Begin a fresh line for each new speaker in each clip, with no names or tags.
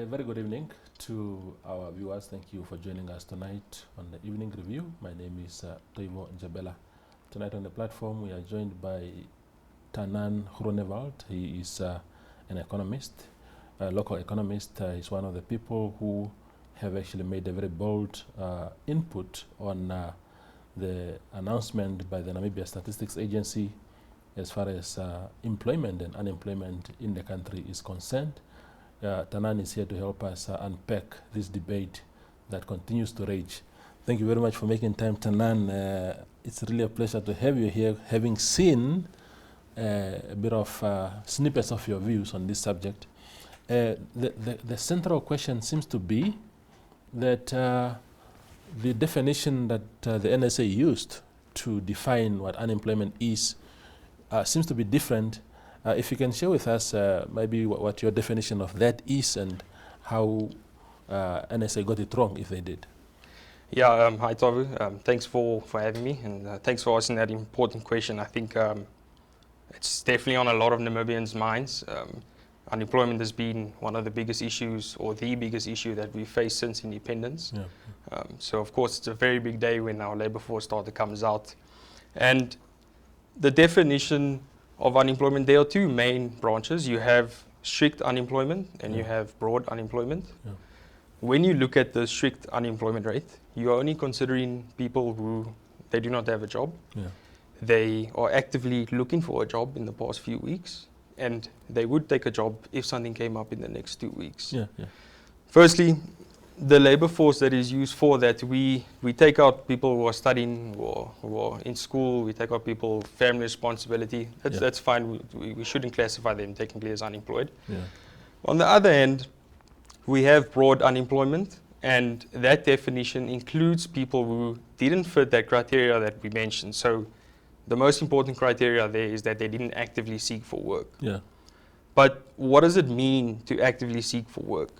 very good evening to our viewers. Thank you for joining us tonight on the Evening Review. My name is Toivo Njabela. Tonight on the platform we are joined by Tannan Groenewald. He is an economist, a local economist. He's one of the people who have actually made a very bold input on the announcement by the Namibia Statistics Agency as far as employment and unemployment in the country is concerned. Tannan is here to help us unpack this debate that continues to rage. Thank you very much for making time, Tannan. It's really a pleasure to have you here, having seen a bit of snippets of your views on this subject. The central question seems to be that the definition that the NSA used to define what unemployment is seems to be different. If you can share with us maybe what your definition of that is and how NSA got it wrong, if they did.
Yeah, hi Tovu. Thanks for having me, and thanks for asking that important question. I think it's definitely on a lot of Namibians' minds. Unemployment has been one of the biggest issues, or the biggest issue that we faced since independence. Yeah. So of course it's a very big day when our labor force data comes out. And the definition of unemployment, there are two main branches. You have strict unemployment and you have broad unemployment. Yeah. When you look at the strict unemployment rate, you are only considering people who they do not have a job. Yeah. They are actively looking for a job in the past few weeks, and they would take a job if something came up in the next 2 weeks. Yeah, yeah. Firstly, the labor force that is used for that, we take out people who are studying or who are in school, we take out people, family responsibility. That's fine. We shouldn't classify them technically as unemployed. Yeah. On the other hand, we have broad unemployment, and that definition includes people who didn't fit that criteria that we mentioned. So the most important criteria there is that they didn't actively seek for work. Yeah. But what does it mean to actively seek for work?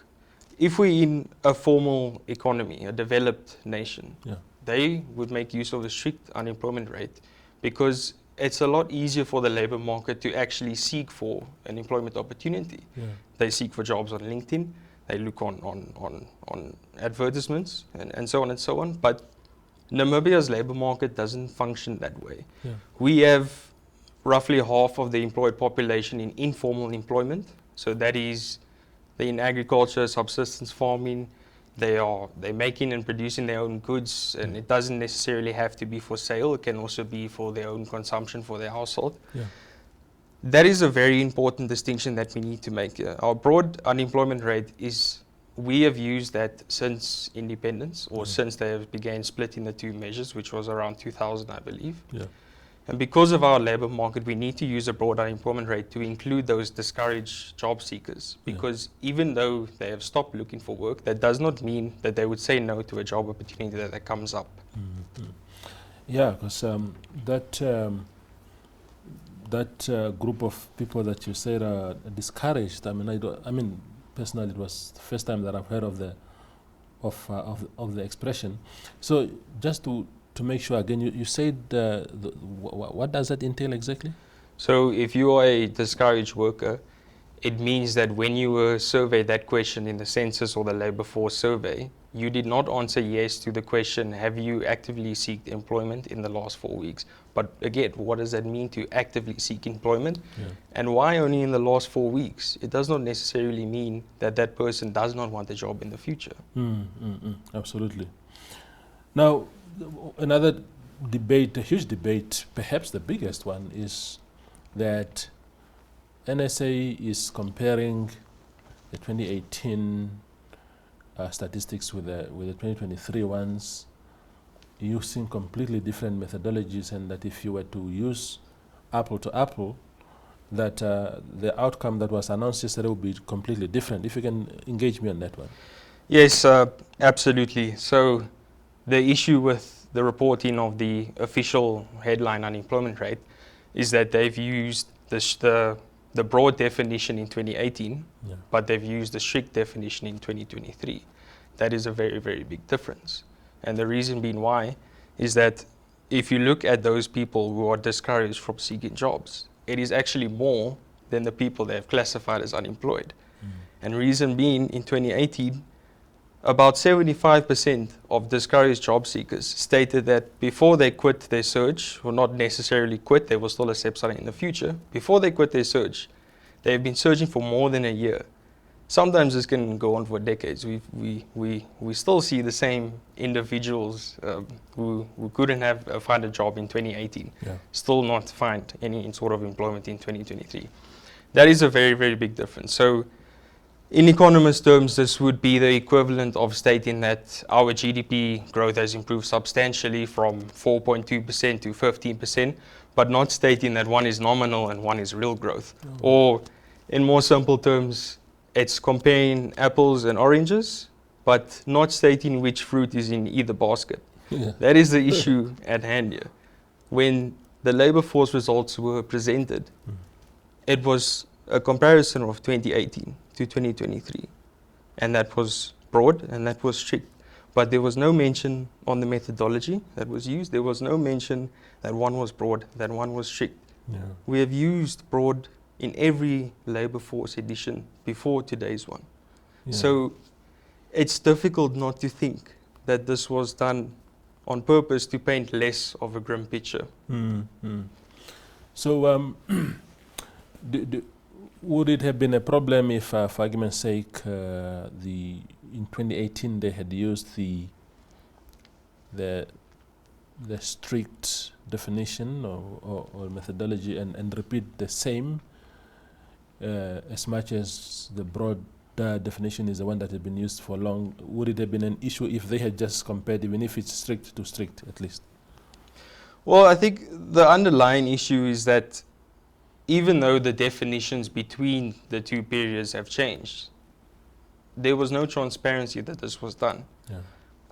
If we're in a formal economy, a developed nation, they would make use of the strict unemployment rate because it's a lot easier for the labor market to actually seek for an employment opportunity. Yeah. They seek for jobs on LinkedIn, they look on advertisements and so on and so on. But Namibia's labor market doesn't function that way. Yeah. We have roughly half of the employed population in informal employment. So that is, they're in agriculture, subsistence farming, they're making and producing their own goods, and it doesn't necessarily have to be for sale, it can also be for their own consumption for their household. Yeah. That is a very important distinction that we need to make. Our broad unemployment rate is, we have used that since independence, or since they began splitting the two measures, which was around 2000, I believe. Yeah. And because of our labor market, we need to use a broad unemployment rate to include those discouraged job seekers. Because even though they have stopped looking for work, that does not mean that they would say no to a job opportunity that comes up.
Mm-hmm. Yeah, because that group of people that you said are discouraged. I mean, personally, it was the first time that I've heard of the expression. So just to make sure again, you said what does that entail exactly?
So if you are a discouraged worker, it means that when you were surveyed that question in the census or the labor force survey, you did not answer yes to the question, have you actively sought employment in the last 4 weeks? But again, what does that mean to actively seek employment? Yeah. And why only in the last 4 weeks? It does not necessarily mean that that person does not want a job in the future.
Absolutely. Now, another debate, a huge debate, perhaps the biggest one, is that NSA is comparing the 2018 statistics with the 2023 ones, using completely different methodologies, and that if you were to use apple to apple, that the outcome that was announced yesterday would be completely different. If you can engage me on that one.
Yes, absolutely. So the issue with the reporting of the official headline unemployment rate is that they've used the broad definition in 2018, but they've used the strict definition in 2023. That is a very, very big difference. And the reason being why is that if you look at those people who are discouraged from seeking jobs, it is actually more than the people they have classified as unemployed. And reason being, in 2018, about 75% of discouraged job seekers stated that before they quit their search, or not necessarily quit, they will still accept something in the future, before they quit their search, they've been searching for more than a year. Sometimes this can go on for decades. We still see the same individuals who couldn't have find a job in 2018, still not find any sort of employment in 2023. That is a very, very big difference. So in economist terms, this would be the equivalent of stating that our GDP growth has improved substantially from 4.2% to 15%, but not stating that one is nominal and one is real growth. Or in more simple terms, it's comparing apples and oranges, but not stating which fruit is in either basket. That is the issue at hand here. When the labor force results were presented, it was a comparison of 2018 to 2023. And that was broad and that was strict. But there was no mention on the methodology that was used. There was no mention that one was broad, that one was strict. We have used broad in every labor force edition before today's one. So it's difficult not to think that this was done on purpose to paint less of a grim picture.
So would it have been a problem if, for argument's sake, in 2018 they had used the strict definition or methodology and repeat the same as much as the broad definition is the one that had been used for long? Would it have been an issue if they had just compared, even if it's strict to strict at least?
Well, I think the underlying issue is that even though the definitions between the two periods have changed, there was no transparency that this was done.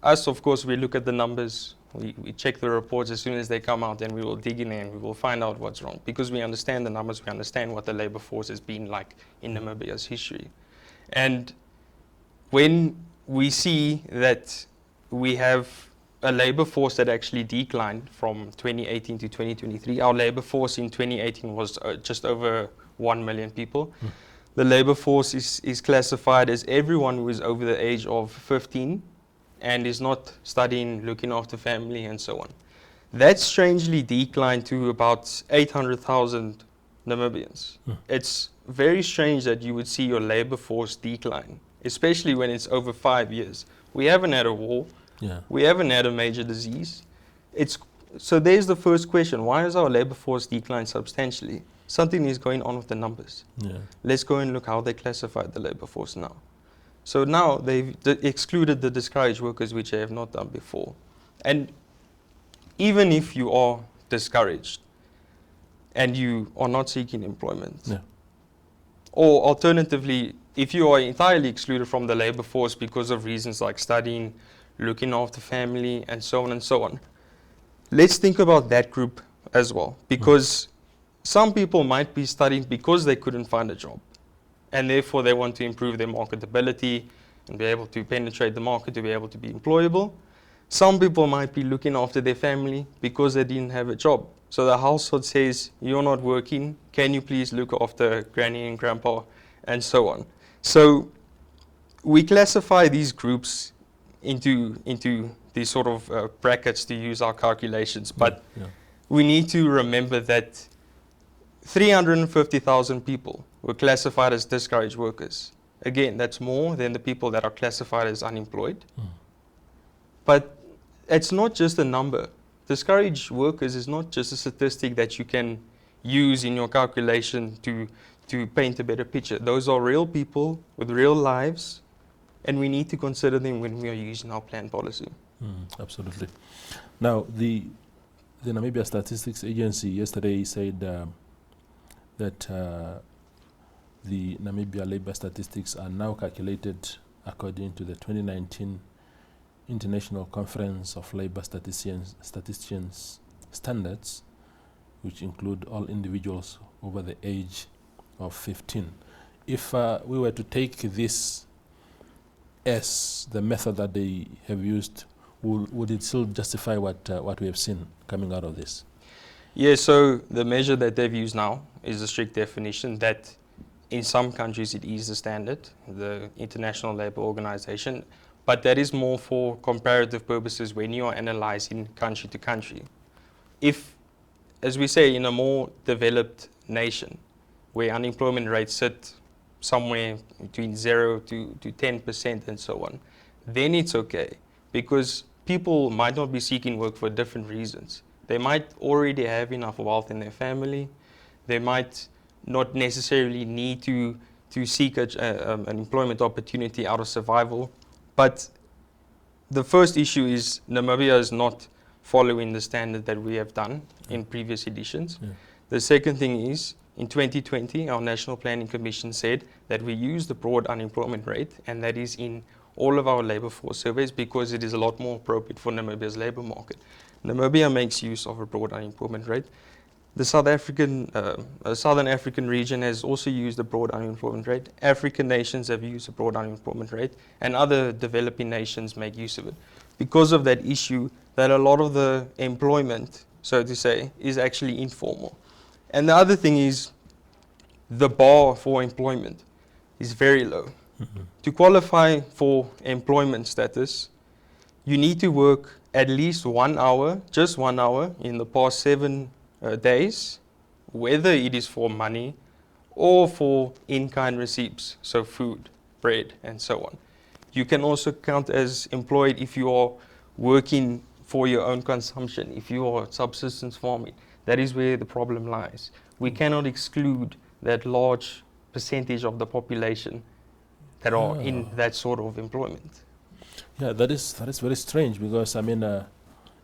Us, of course, we look at the numbers, we check the reports as soon as they come out, and we will dig in and we will find out what's wrong. Because we understand the numbers, we understand what the labor force has been like in Namibia's history. And when we see that we have a labor force that actually declined from 2018 to 2023. Our labor force in 2018 was just over 1 million people. The labor force is classified as everyone who is over the age of 15 and is not studying, looking after family, and so on. That strangely declined to about 800,000 Namibians. It's very strange that you would see your labor force decline, especially when it's over 5 years. We haven't had a war. We haven't had a major disease. So there's the first question. Why has our labor force declined substantially? Something is going on with the numbers. Let's go and look how they classified the labor force now. So now they've excluded the discouraged workers, which they have not done before. And even if you are discouraged and you are not seeking employment, or alternatively, if you are entirely excluded from the labor force because of reasons like studying, looking after family, and so on and so on. Let's think about that group as well, because some people might be studying because they couldn't find a job, and therefore they want to improve their marketability and be able to penetrate the market, to be able to be employable. Some people might be looking after their family because they didn't have a job. So the household says, you're not working, can you please look after granny and grandpa, and so on. So we classify these groups into these sort of brackets to use our calculations. But we need to remember that 350,000 people were classified as discouraged workers. Again, that's more than the people that are classified as unemployed. But it's not just a number. Discouraged workers is not just a statistic that you can use in your calculation to paint a better picture. Those are real people with real lives, and we need to consider them when we are using our plan policy.
Absolutely. Now, the Namibia Statistics Agency yesterday said that the Namibia labor statistics are now calculated according to the 2019 International Conference of Labor Statisticians standards, which include all individuals over the age of 15. If we were to take this as the method that they have used, would it still justify what we have seen coming out of this?
Yeah, so the measure that they've used now is a strict definition that In some countries it is the standard, the International Labour Organization, but that is more for comparative purposes when you are analyzing country to country. If, as we say, in a more developed nation, where unemployment rates sit somewhere between 0 to 10% and so on, then it's okay, because people might not be seeking work for different reasons. They might already have enough wealth in their family. They might not necessarily need to seek an employment opportunity out of survival. But the first issue is Namibia is not following the standard that we have done in previous editions.
Yeah.
The second thing is, in 2020, our National Planning Commission said that we use the broad unemployment rate, and that is in all of our labour force surveys because it is a lot more appropriate for Namibia's labour market. Namibia makes use of a broad unemployment rate. The Southern African region has also used a broad unemployment rate. African nations have used a broad unemployment rate, and other developing nations make use of it. Because of that issue, that a lot of the employment, so to say, is actually informal. And the other thing is, the bar for employment is very low.
Mm-hmm.
To qualify for employment status, you need to work at least 1 hour, just 1 hour, in the past 7 days, whether it is for money or for in-kind receipts, so food, bread, and so on. You can also count as employed if you are working for your own consumption, if you are subsistence farming. That is where the problem lies. We cannot exclude that large percentage of the population that are in that sort of employment.
Yeah, that is very strange, because I mean,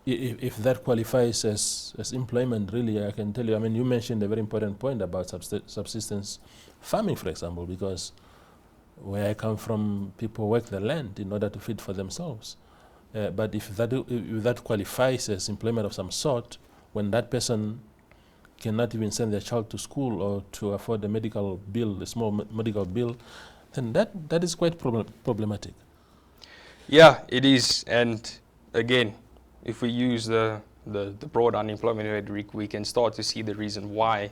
if that qualifies as employment, really, I can tell you. I mean, you mentioned a very important point about subsistence farming, for example, because where I come from, people work the land in order to feed for themselves. But if that qualifies as employment of some sort, when that person cannot even send their child to school or to afford a medical bill, a small medical bill, then that is quite problematic.
Yeah, it is. And again, if we use the broad unemployment rate, we can start to see the reason why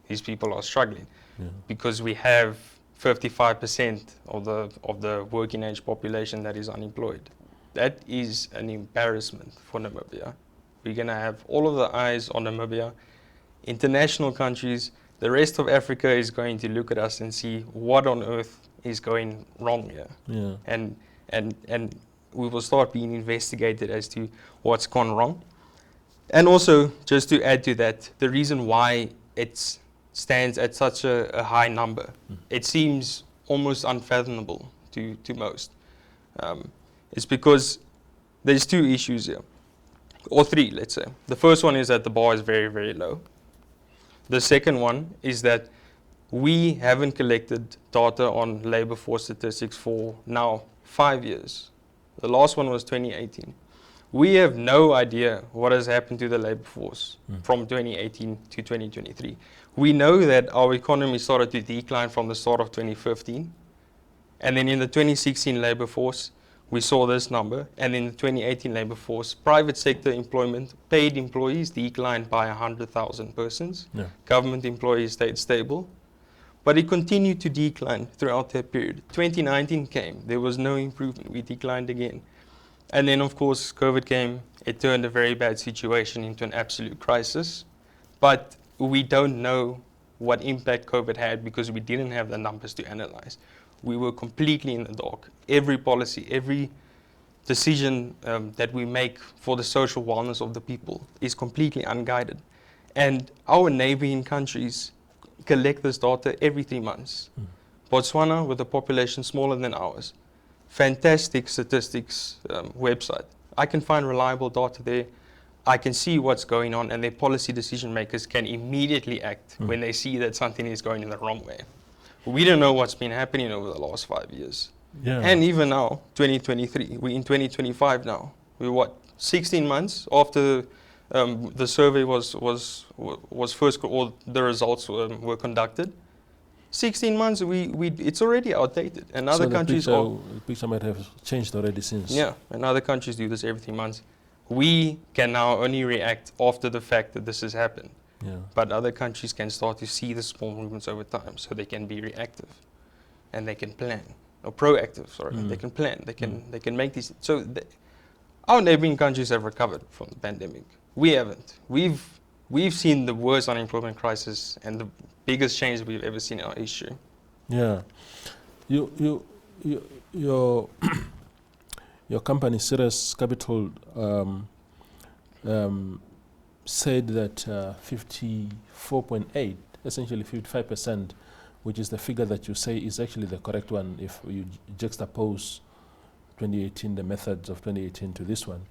these people are struggling.
Yeah.
Because we have 55% of the working age population that is unemployed. That is an embarrassment for Namibia. We're going to have all of the eyes on Namibia. International countries, the rest of Africa is going to look at us and see what on earth is going wrong here.
Yeah.
And we will start being investigated as to what's gone wrong. And also, just to add to that, the reason why it stands at such a high number, it seems almost unfathomable to most. It's because there's 2 issues here, or 3, let's say. The first one is that the bar is very, very low. The second one is that we haven't collected data on labor force statistics for now 5 years. The last one was 2018. We have no idea what has happened to the labor force from 2018 to 2023. We know that our economy started to decline from the start of 2015. And then in the 2016 labor force, we saw this number. And in the 2018 labor force, private sector employment, paid employees declined by 100,000 persons.
Yeah.
Government employees stayed stable. But it continued to decline throughout that period. 2019 came, there was no improvement, we declined again. And then of course COVID came, it turned a very bad situation into an absolute crisis. But we don't know what impact COVID had because we didn't have the numbers to analyze. We were completely in the dark. Every policy, every decision that we make for the social wellness of the people is completely unguided. And our neighboring countries collect this data every 3 months. Botswana, with a population smaller than ours, fantastic statistics website. I can find reliable data there. I can see what's going on, and their policy decision makers can immediately act when they see that something is going in the wrong way. We don't know what's been happening over the last 5 years.
Yeah.
And even now, 2023, we're in 2025 now. We're 16 months after the survey was first, or the
—
results were conducted. 16 months, it's already outdated. And other countries
the picture might have changed already since.
Yeah, and other countries do this every 3 months. We can now only react after the fact that this has happened.
Yeah.
But other countries can start to see the small movements over time, so they can be reactive and they can plan, or proactive. Sorry, they can plan. They can make these. So our neighboring countries have recovered from the pandemic. We haven't. We've seen the worst unemployment crisis and the biggest change we've ever seen in our history.
Yeah. Your your company, Cirrus Capital, said that 54.8, essentially 55%, which is the figure that you say is actually the correct one if you juxtapose 2018, the methods of 2018 to this one,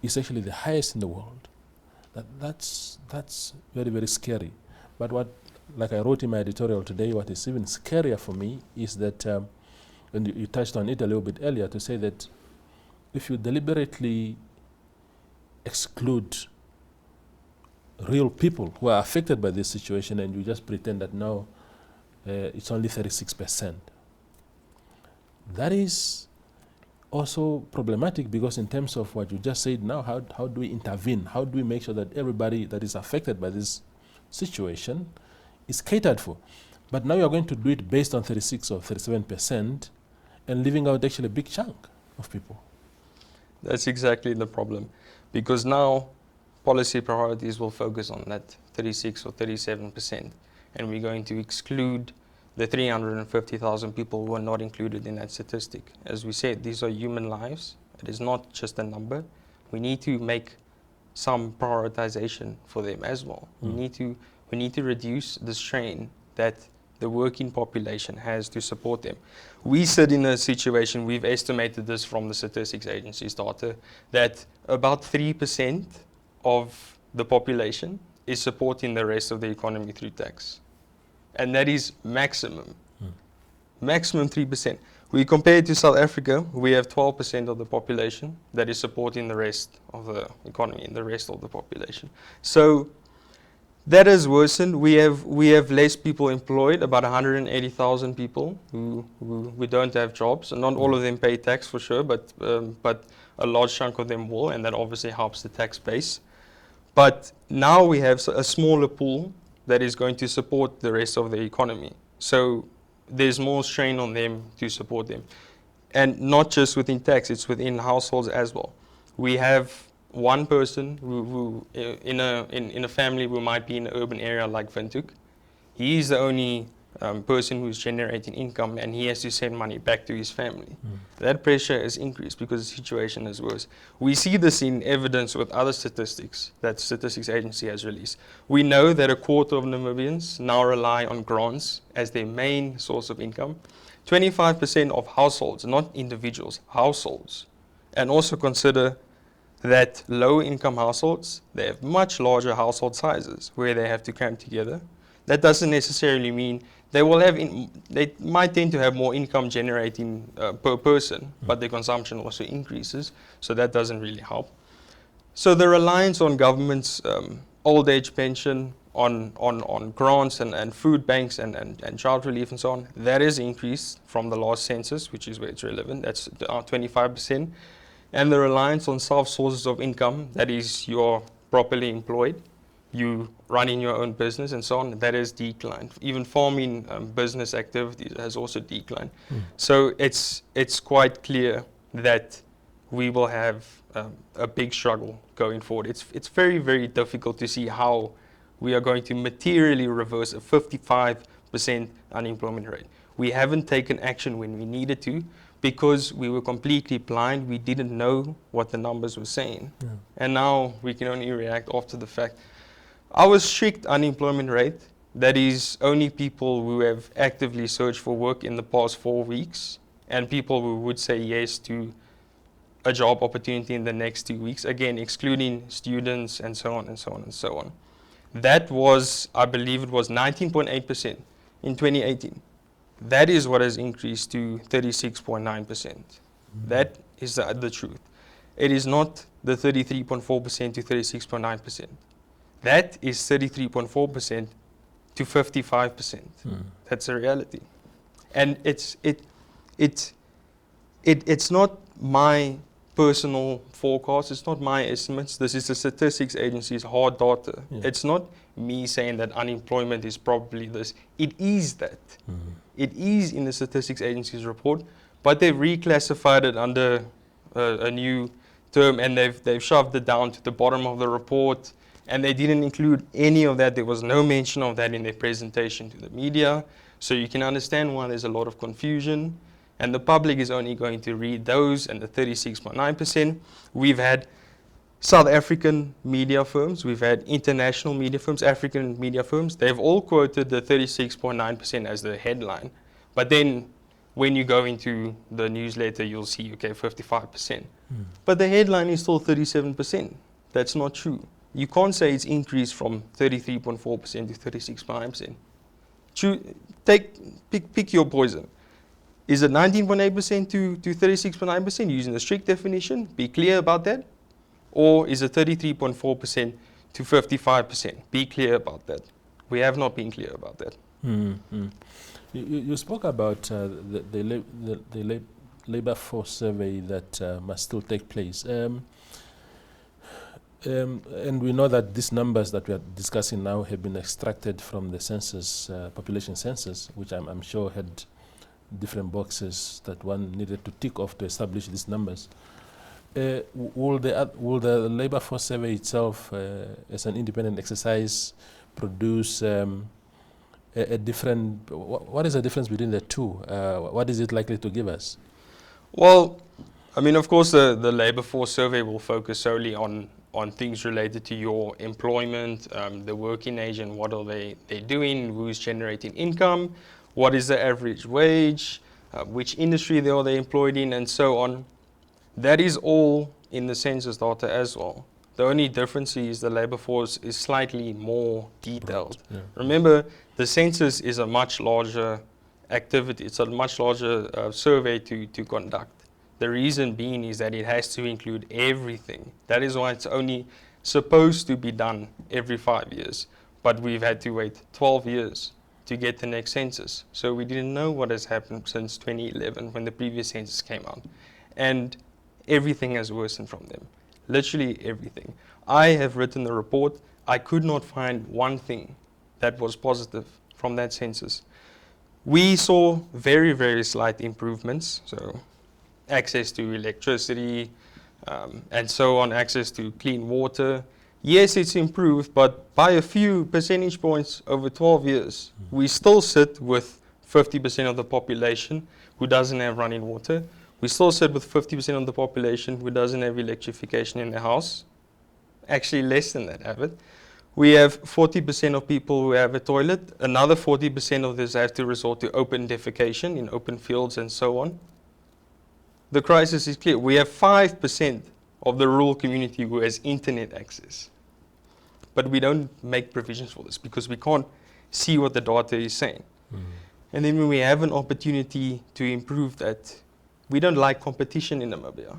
is actually the highest in the world. That's very, very scary. But what, like I wrote in my editorial today, what is even scarier for me is that, and you touched on it a little bit earlier, to say that if you deliberately exclude real people who are affected by this situation and you just pretend that no, it's only 36%, that is also problematic, because in terms of what you just said now, how do we intervene? How do we make sure that everybody that is affected by this situation is catered for? But now you're going to do it based on 36 or 37% and leaving out actually a big chunk of people.
That's exactly the problem, because now policy priorities will focus on that 36 or 37%, and we're going to exclude the 350,000 people who are not included in that statistic. As we said, these are human lives. It is not just a number. We need to make some prioritization for them as well. We need to reduce the strain that the working population has to support them. We sit in a situation, we've estimated this from the Statistics Agency's data, that about 3% of the population is supporting the rest of the economy through tax. And that is maximum. Maximum 3%. We compare it to South Africa, we have 12% of the population that is supporting the rest of the economy and the rest of the population. So that has worsened. We have less people employed, about 180,000 people who don't have jobs. And not all of them pay tax for sure, but a large chunk of them will, and that obviously helps the tax base. But now we have a smaller pool that is going to support the rest of the economy. So there's more strain on them to support them. And not just within tax, it's within households as well. We have one person who in a family who might be in an urban area like Windhoek. He's the only person who's generating income, and he has to send money back to his family. That pressure is increased because the situation is worse. We see this in evidence with other statistics that the Statistics Agency has released. We know that a quarter of Namibians now rely on grants as their main source of income. 25% of households, not individuals, households. And also consider that low-income households, they have much larger household sizes where they have to cram together. That doesn't necessarily mean they will have, they might tend to have more income generating per person, but their consumption also increases, so that doesn't really help. So the reliance on government's old age pension, on grants and food banks and child relief and so on, that is increased from the last census, which is where it's relevant, that's 25%. And the reliance on self-sources of income, that is, you're properly employed, you running your own business and so on, that has declined. Even farming business activities has also declined. So it's quite clear that we will have a big struggle going forward. It's very, very difficult to see how we are going to materially reverse a 55% unemployment rate. We haven't taken action when we needed to, because we were completely blind. We didn't know what the numbers were saying. And now we can only react after the fact. Our strict unemployment rate, that is only people who have actively searched for work in the past 4 weeks, and people who would say yes to a job opportunity in the next 2 weeks, again, excluding students and so on and so on and so on. That was, I believe it was 19.8% in 2018. That is what has increased to 36.9%. That is the truth. It is not the 33.4% to 36.9%. That is 33.4% to 55%. That's a reality. And it's not my personal forecast. It's not my estimates. This is the Statistics Agency's hard data.
Yeah.
It's not me saying that unemployment is probably this. It is that. It is in the Statistics Agency's report, but they've reclassified it under a new term, and they've shoved it down to the bottom of the report, and they didn't include any of that. There was no mention of that in their presentation to the media, so you can understand why there's a lot of confusion, and the public is only going to read those and the 36.9%. We've had South African media firms, we've had international media firms, African media firms. They've all quoted the 36.9% as the headline, but then when you go into the newsletter, you'll see, okay, 55%. But the headline is still 37%. That's not true. You can't say it's increased from 33.4% to 36.9%. Pick your poison. Is it 19.8% to 36.9% using the strict definition? Be clear about that. Or is it 33.4% to 55%? Be clear about that. We have not been clear about that.
You spoke about the labor force survey that must still take place. And we know that these numbers that we are discussing now have been extracted from the census, population census, which I'm sure had different boxes that one needed to tick off to establish these numbers. Will the labor force survey itself, as an independent exercise, produce a different? What is the difference between the two? What is it likely to give us?
Well, I mean, of course, the labor force survey will focus solely on things related to your employment, the working age, and what are they doing, who's generating income, what is the average wage, which industry are they employed in, and so on. That is all in the census data as well. The only difference is the labor force is slightly more detailed.
Yeah.
Remember, the census is a much larger activity. It's a much larger survey to conduct. The reason being is that it has to include everything. That is why it's only supposed to be done every 5 years. But we've had to wait 12 years to get the next census. So we didn't know what has happened since 2011 when the previous census came out. And everything has worsened from them. Literally everything. I have written the report. I could not find one thing that was positive from that census. We saw very, very slight improvements. So access to electricity, and so on, access to clean water. Yes, it's improved, but by a few percentage points over 12 years, we still sit with 50% of the population who doesn't have running water. We still sit with 50% of the population who doesn't have electrification in their house. Actually, less than that have it. We have 40% of people who have a toilet. Another 40% of this have to resort to open defecation in open fields and so on. The crisis is clear. We have 5% of the rural community who has internet access. But we don't make provisions for this because we can't see what the data is saying. And then when we have an opportunity to improve that, we don't like competition in Namibia.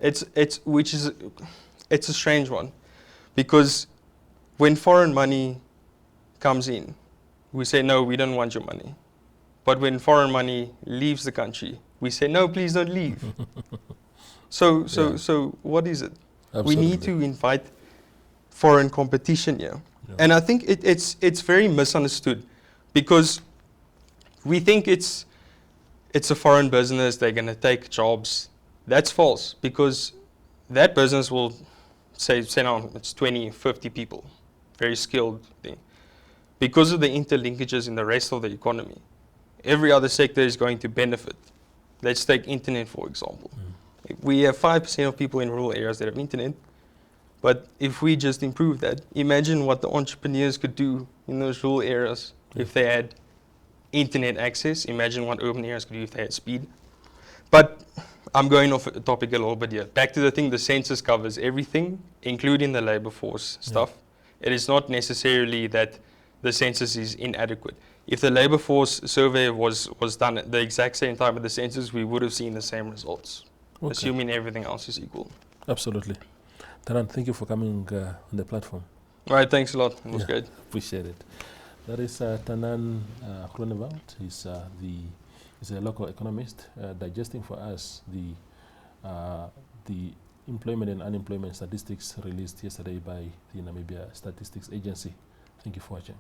It's a strange one, because when foreign money comes in, we say, no, we don't want your money. But when foreign money leaves the country, we say, no, please don't leave. So what is it?
Absolutely.
We need to invite foreign competition here. Yeah. And I think it's very misunderstood, because we think it's a foreign business, they're going to take jobs. That's false, because that business will say now it's 20, 50 people, very skilled thing. Because of the interlinkages in the rest of the economy, every other sector is going to benefit. Let's take internet, for example. We have 5% of people in rural areas that have internet, but if we just improve that, imagine what the entrepreneurs could do in those rural areas if they had internet access. Imagine what urban areas could do if they had speed. But I'm going off the topic a little bit here. Back to the thing, the census covers everything, including the labor force stuff. It is not necessarily that the census is inadequate. If the labor force survey was done at the exact same time as the census, we would have seen the same results, assuming everything else is equal.
Absolutely. Tannan, thank you for coming on the platform.
All right, thanks a lot. It was great.
Appreciate it. That is Tannan Groenewald. He's a local economist, digesting for us the the employment and unemployment statistics released yesterday by the Namibia Statistics Agency. Thank you for watching.